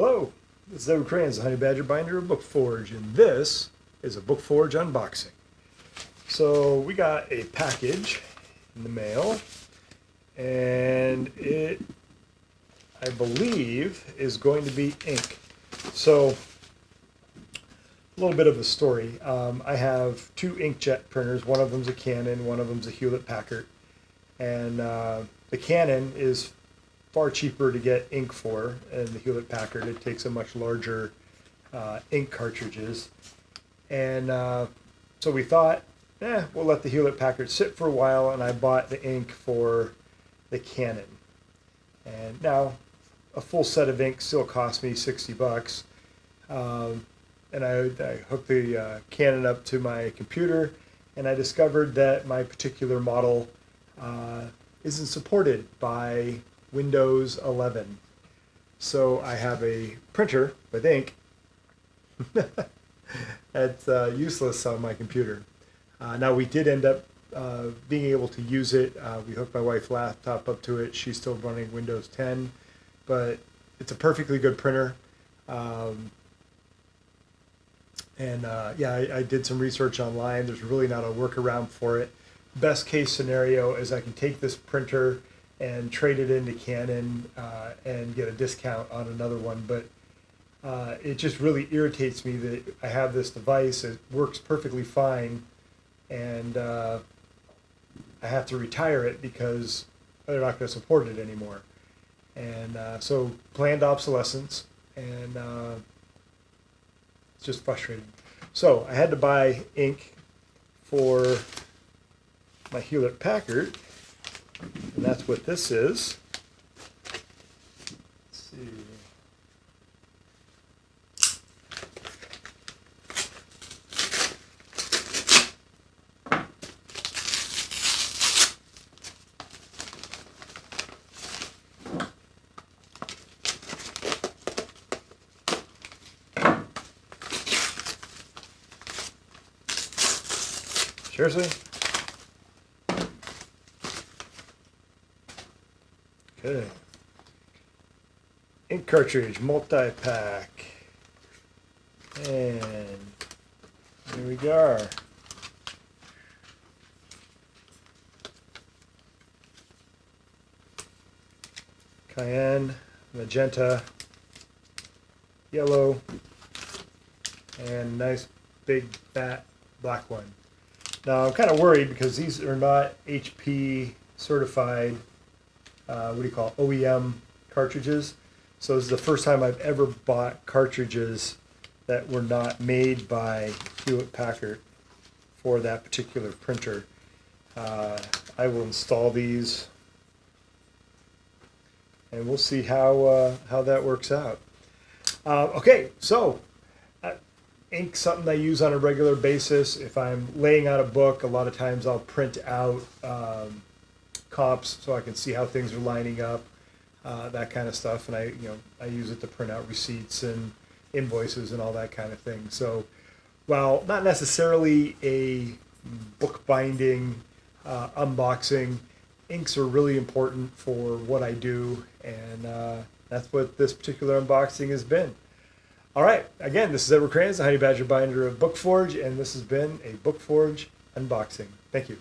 Hello, this is Edward Cranes, the Honey Badger Binder of Bookforge, and this is a Bookforge unboxing. So we got a package in the mail, and it, I believe, is going to be ink. So, a little bit of a story. I have two inkjet printers. One of them's a Canon, one of them's a Hewlett-Packard. And the Canon is far cheaper to get ink for, and the Hewlett-Packard, it takes a much larger ink cartridges. And so we thought, we'll let the Hewlett-Packard sit for a while, and I bought the ink for the Canon. And now, a full set of ink still cost me $60. And I hooked the Canon up to my computer, and I discovered that my particular model isn't supported by Windows 11. So I have a printer with ink that's useless on my computer. Now we did end up being able to use it. We hooked my wife's laptop up to it. She's still running Windows 10, but it's a perfectly good printer. I did some research online. There's really not a workaround for it. Best case scenario is I can take this printer and trade it into Canon and get a discount on another one. But it just really irritates me that I have this device. It works perfectly fine, and I have to retire it because they're not going to support it anymore. And so planned obsolescence, and it's just frustrating. So I had to buy ink for my Hewlett-Packard, and that's what this is. Let's see. Seriously? Okay. Ink cartridge, multi-pack. And here we go. Cayenne, magenta, yellow, and nice big fat black one. Now I'm kind of worried because these are not HP certified, OEM cartridges. So this is the first time I've ever bought cartridges that were not made by Hewlett-Packard for that particular printer. I will install these, and we'll see how that works out. Okay, so ink's something I use on a regular basis. If I'm laying out a book, a lot of times I'll print out comps so I can see how things are lining up, that kind of stuff. And I use it to print out receipts and invoices and all that kind of thing. So while not necessarily a book binding unboxing, inks are really important for what I do, and that's what this particular unboxing has been. All right, again, this is Edward Cranes, the Honey Badger Binder of Bookforge, and this has been a Bookforge unboxing. Thank you.